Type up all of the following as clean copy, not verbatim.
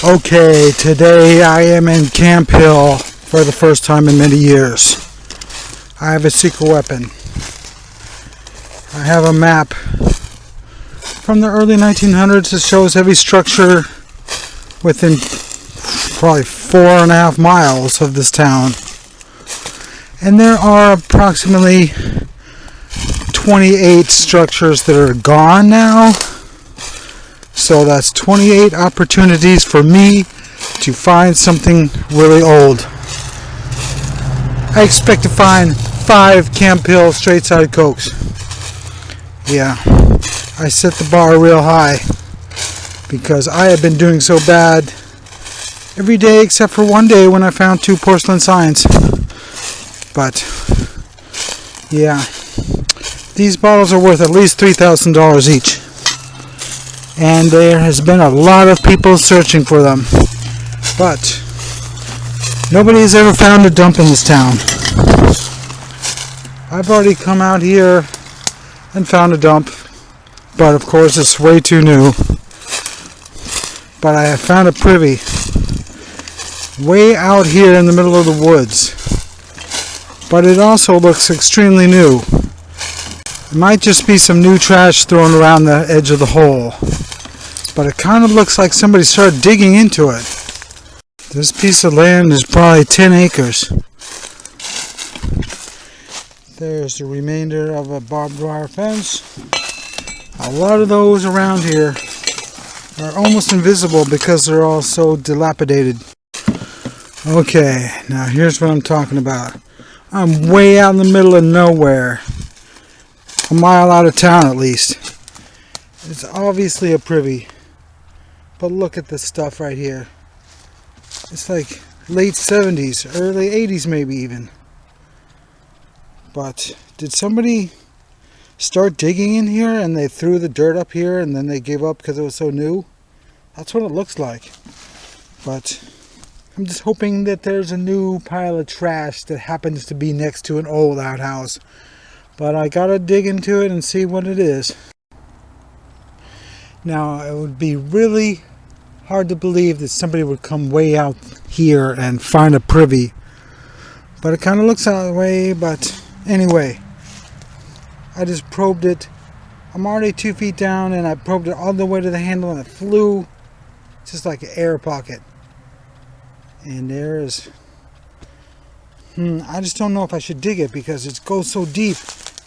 Okay, today I am in Camp Hill for the first time in many years. I have a secret weapon. I have a map from the early 1900s that shows every structure within probably 4.5 miles of this town. And there are approximately 28 structures that are gone now. So that's 28 opportunities for me to find something really old. I expect to find 5 Camp Hill straight side Cokes. Yeah, I set the bar real high because I have been doing so bad every day except for one day when I found 2 porcelain signs. But yeah, these bottles are worth at least $3,000 each. And there has been a lot of people searching for them, but nobody has ever found a dump in this town. I've already come out here and found a dump, but of course it's way too new. But I have found a privy way out here in the middle of the woods, but it also looks extremely new. It might just be some new trash thrown around the edge of the hole, but it kind of looks like somebody started digging into it. This piece of land is probably 10 acres. There's the remainder of a barbed wire fence. A lot of those around here are almost invisible because they're all so dilapidated. Okay, now here's what I'm talking about. I'm way out in the middle of nowhere. A mile out of town at least. It's obviously a privy. But look at this stuff right here. It's like late 70s, early 80s maybe even. But did somebody start digging in here and they threw the dirt up here and then they gave up because it was so new? That's what it looks like. But I'm just hoping that there's a new pile of trash that happens to be next to an old outhouse. But I gotta dig into it and see what it is. Now, it would be really hard to believe that somebody would come way out here and find a privy. But it kind of looks that way, but anyway. I just probed it. I'm already 2 feet down and I probed it all the way to the handle and it flew just like an air pocket. And there is... I just don't know if I should dig it because it goes so deep.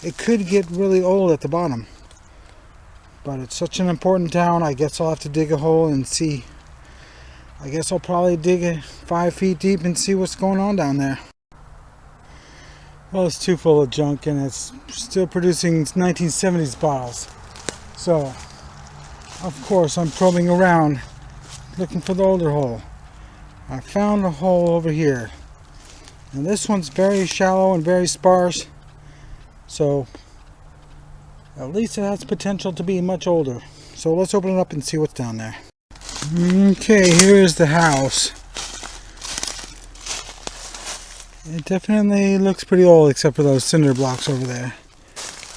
It could get really old at the bottom. But it's such an important town, I guess I'll have to dig a hole and see. I guess I'll probably dig it 5 feet deep and see what's going on down there. Well, it's too full of junk and it's still producing 1970s bottles. So, of course, I'm probing around looking for the older hole. I found a hole over here. And this one's very shallow and very sparse. So, at least it has potential to be much older. So let's open it up and see what's down there. Okay, here's the house. It definitely looks pretty old except for those cinder blocks over there.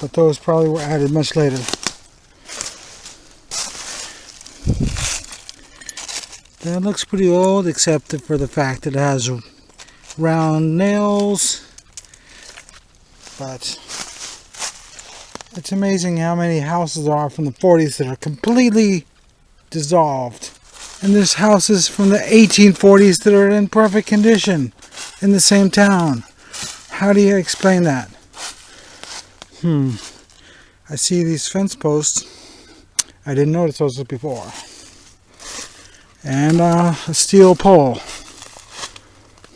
But those probably were added much later. That looks pretty old except for the fact that it has round nails. But it's amazing how many houses there are from the 40s that are completely dissolved. And there's houses from the 1840s that are in perfect condition in the same town. How do you explain that? I see these fence posts. I didn't notice those before. And a steel pole.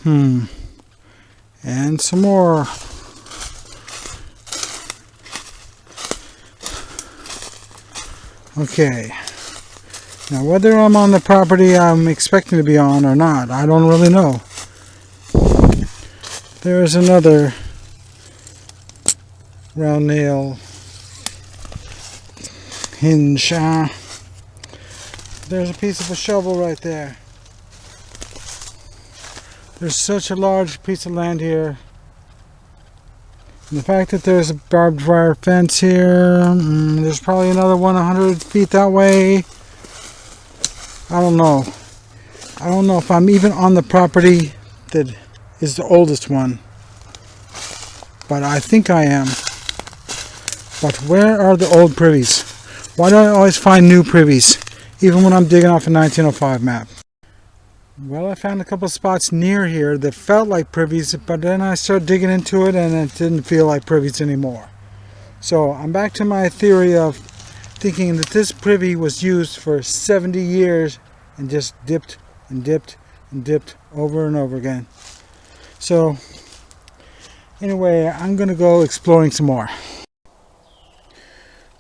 And some more. Okay. Now whether I'm on the property I'm expecting to be on or not, I don't really know. There's another round nail hinge. There's a piece of a shovel right there. There's such a large piece of land here. And the fact that there's a barbed wire fence here, there's probably another one 100 feet that way. I don't know. I don't know if I'm even on the property that is the oldest one, but I think I am. But where are the old privies? Why do I always find new privies, even when I'm digging off a 1905 map? Well, I found a couple spots near here that felt like privies, but then I started digging into it and it didn't feel like privies anymore. So I'm back to my theory of thinking that this privy was used for 70 years and just dipped and dipped and dipped over and over again. So anyway, I'm going to go exploring some more.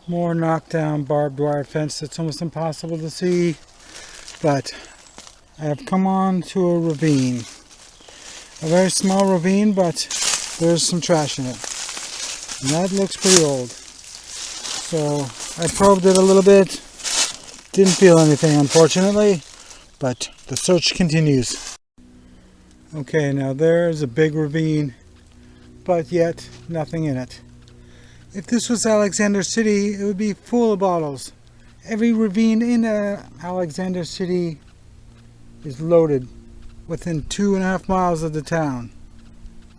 More knockdown barbed wire fence that's almost impossible to see, but I have come on to a ravine. A very small ravine, but there's some trash in it. And that looks pretty old. So I probed it a little bit. Didn't feel anything, unfortunately, but the search continues. Okay, now there's a big ravine, but yet nothing in it. If this was Alexander City, it would be full of bottles. Every ravine in Alexander City is loaded within 2.5 miles of the town.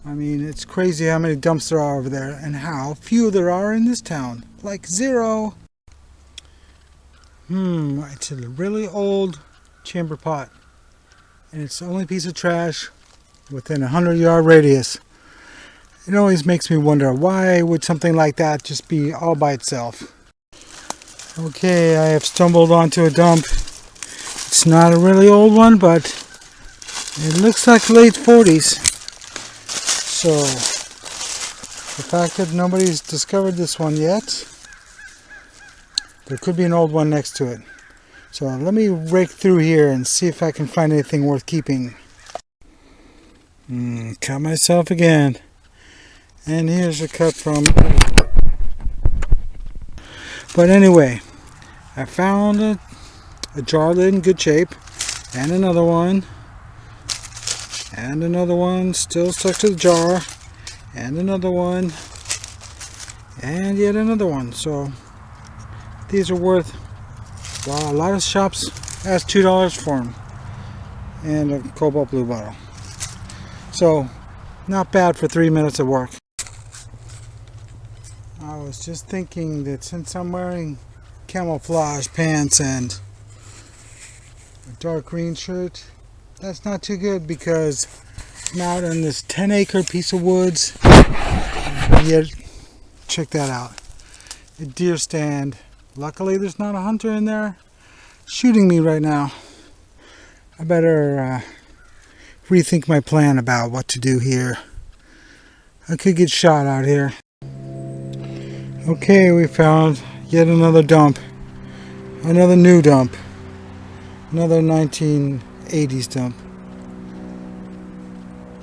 I mean, it's crazy how many dumps there are over there and how few there are in this town. Like 0. It's a really old chamber pot. And it's the only piece of trash within a 100-yard radius. It always makes me wonder, why would something like that just be all by itself? Okay, I have stumbled onto a dump. It's not a really old one, but it looks like late 40s. So the fact that nobody's discovered this one yet, there could be an old one next to it. So let me rake through here and see if I can find anything worth keeping. Cut myself again. And here's a cut from... But anyway, I found a jar lid in good shape, and another one still stuck to the jar, and another one, and yet another one. So these are worth, well, a lot of shops ask $2 for them, and a cobalt blue bottle. So not bad for 3 minutes of work. I was just thinking that since I'm wearing camouflage pants and a dark green shirt, that's not too good because I'm out in this 10-acre piece of woods. Yet, check that out. A deer stand. Luckily there's not a hunter in there shooting me right now. I better rethink my plan about what to do here. I could get shot out here. Okay, we found yet another dump. Another new dump. Another 1980s dump.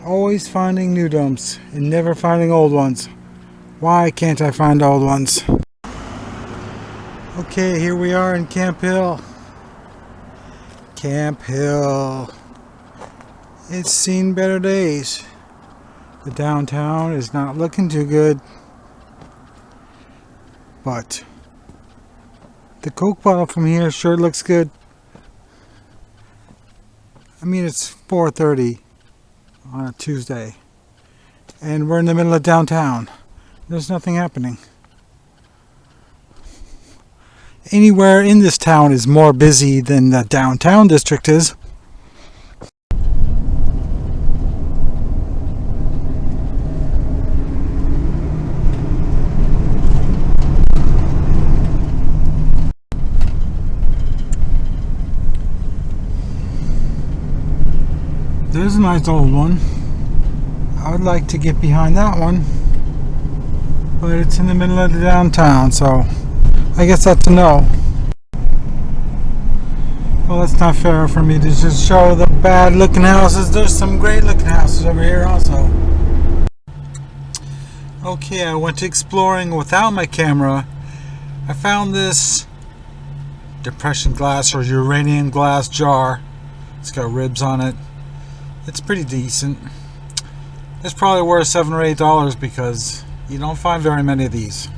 Always finding new dumps and never finding old ones. Why can't I find old ones? Okay, here we are in Camp Hill. Camp Hill. It's seen better days. The downtown is not looking too good. But the Coke bottle from here sure looks good. I mean, it's 4:30 on a Tuesday, and we're in the middle of downtown. There's nothing happening. Anywhere in this town is more busy than the downtown district is. There's a nice old one. I would like to get behind that one, but it's in the middle of the downtown, so I guess that's a no. Well, that's not fair for me to just show the bad looking houses. There's some great looking houses over here also. Okay, I went exploring without my camera. I found this depression glass or uranium glass jar. It's got ribs on it. It's pretty decent. It's probably worth $7 or $8 because you don't find very many of these.